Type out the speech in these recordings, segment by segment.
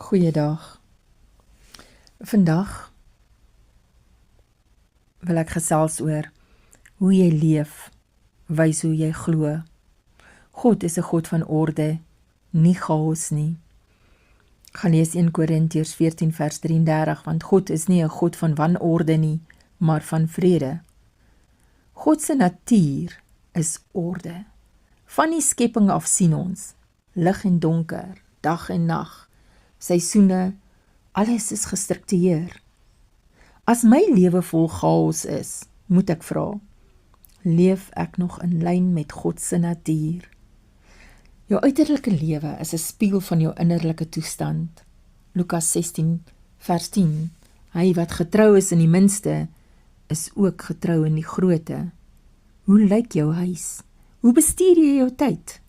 Goeiedag. Vandag wil ek gesels oor hoe jy leef, wys hoe jy glo. God is 'n God van orde, nie chaos nie. Ek gaan lees 1 Korintiërs 14 vers 33, want God is nie 'n God van wanorde nie, maar van vrede. God se natuur is orde. Van die skepping af sien ons, lig en donker, dag en nag, seisoene, alles is gestruktureer. As my lewe vol chaos is, moet ek vra, leef ek nog in lyn met God se natuur? Jou uiterlike lewe is 'n spieël van jou innerlike toestand. Lukas 16 vers 10. Hy wat getrou is in die minste, is ook getrou in die groote. Hoe lyk jou huis? Hoe bestuur jy jou tyd?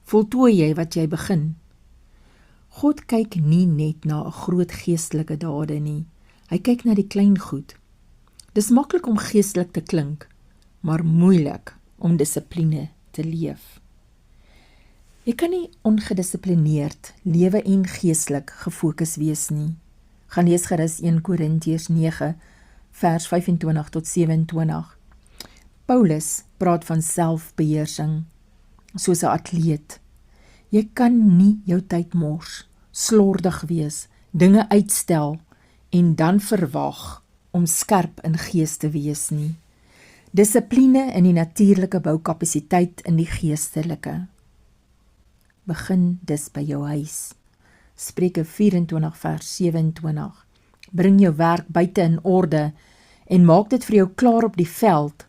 Voltooi jy wat jy begin? God kyk nie net na 'n groot geestelike dade nie. Hy kyk na die klein goed. Dis maklik om geestelik te klink, maar moeilik om dissipline te leef. Jy kan nie ongedissiplineerd lewe en geestelik gefokus wees nie. Gaan lees gerus 1 Korintiërs 9 vers 25 tot 27. Paulus praat van selfbeheersing, soos 'n atleet. Jy kan nie jou tyd mors, slordig wees, dinge uitstel en dan verwag om skerp in gees te wees nie. Dissipline in die natuurlike bou kapasiteit in die geestelike. Begin dis by jou huis. Spreuke 24 vers 27. Bring jou werk buite in orde en maak dit vir jou klaar op die veld.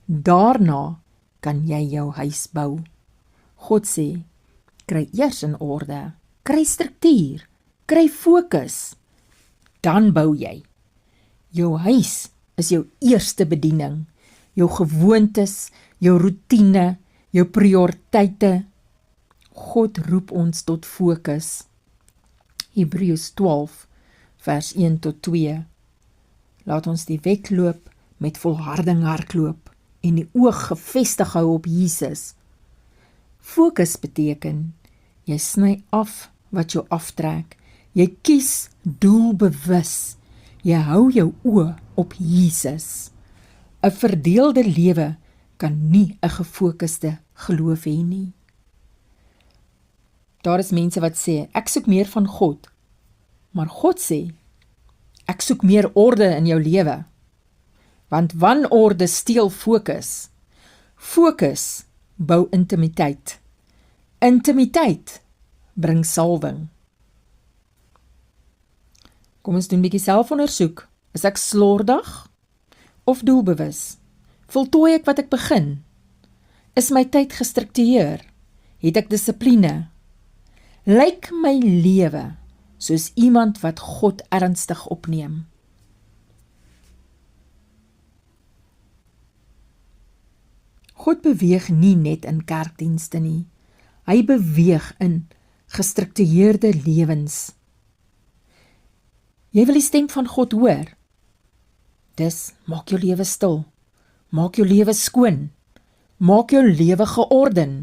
Daarna kan jy jou huis bou. God sê, kry eers in orde, kry struktuur, kry fokus, dan bou jy. Jou huis is jou eerste bediening, jou gewoontes, jou roetine, jou prioriteite. God roep ons tot fokus. Hebreërs 12 vers 1 tot 2. Laat ons die wedloop met volharding hardloop en die oog gefestig hou op Jesus. Fokus beteken, jy sny af wat jou aftrek, jy kies doelbewus, jy hou jou oë op Jesus. 'n Verdeelde lewe kan nie 'n gefokuste geloof hê nie. Daar is mense wat sê, ek soek meer van God, maar God sê, ek soek meer orde in jou lewe, want wanorde steel fokus. Fokus bou intimiteit. Intimiteit bring salwing. Kom ons doen 'n bietjie selfondersoek. Is ek slordig of doelbewus? Voltooi ek wat ek begin? Is my tyd gestruktureer? Het ek dissipline? Lyk my lewe soos iemand wat God ernstig opneem? God beweeg nie net in kerkdienste nie. Hy beweeg in gestruktureerde lewens. Jy wil die stem van God hoor? Dis, maak jou lewe stil. Maak jou lewe skoon. Maak jou lewe georden.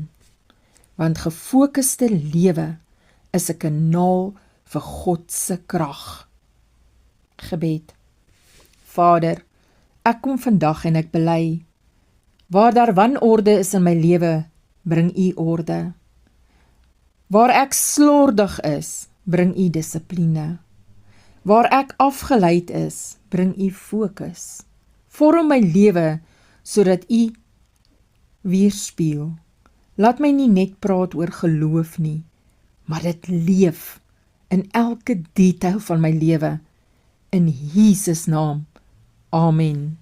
Want gefokuste lewe is 'n kanaal vir God se krag. Gebed. Vader, ek kom vandag en ek bely, waar daar wanorde is in my lewe, bring U orde. Waar ek slordig is, bring U dissipline. Waar ek afgeleid is, bring U fokus. Vorm my lewe, sodat U weerspieël. Laat my nie net praat oor geloof nie, maar dit leef in elke detail van my lewe. In Jesus naam. Amen.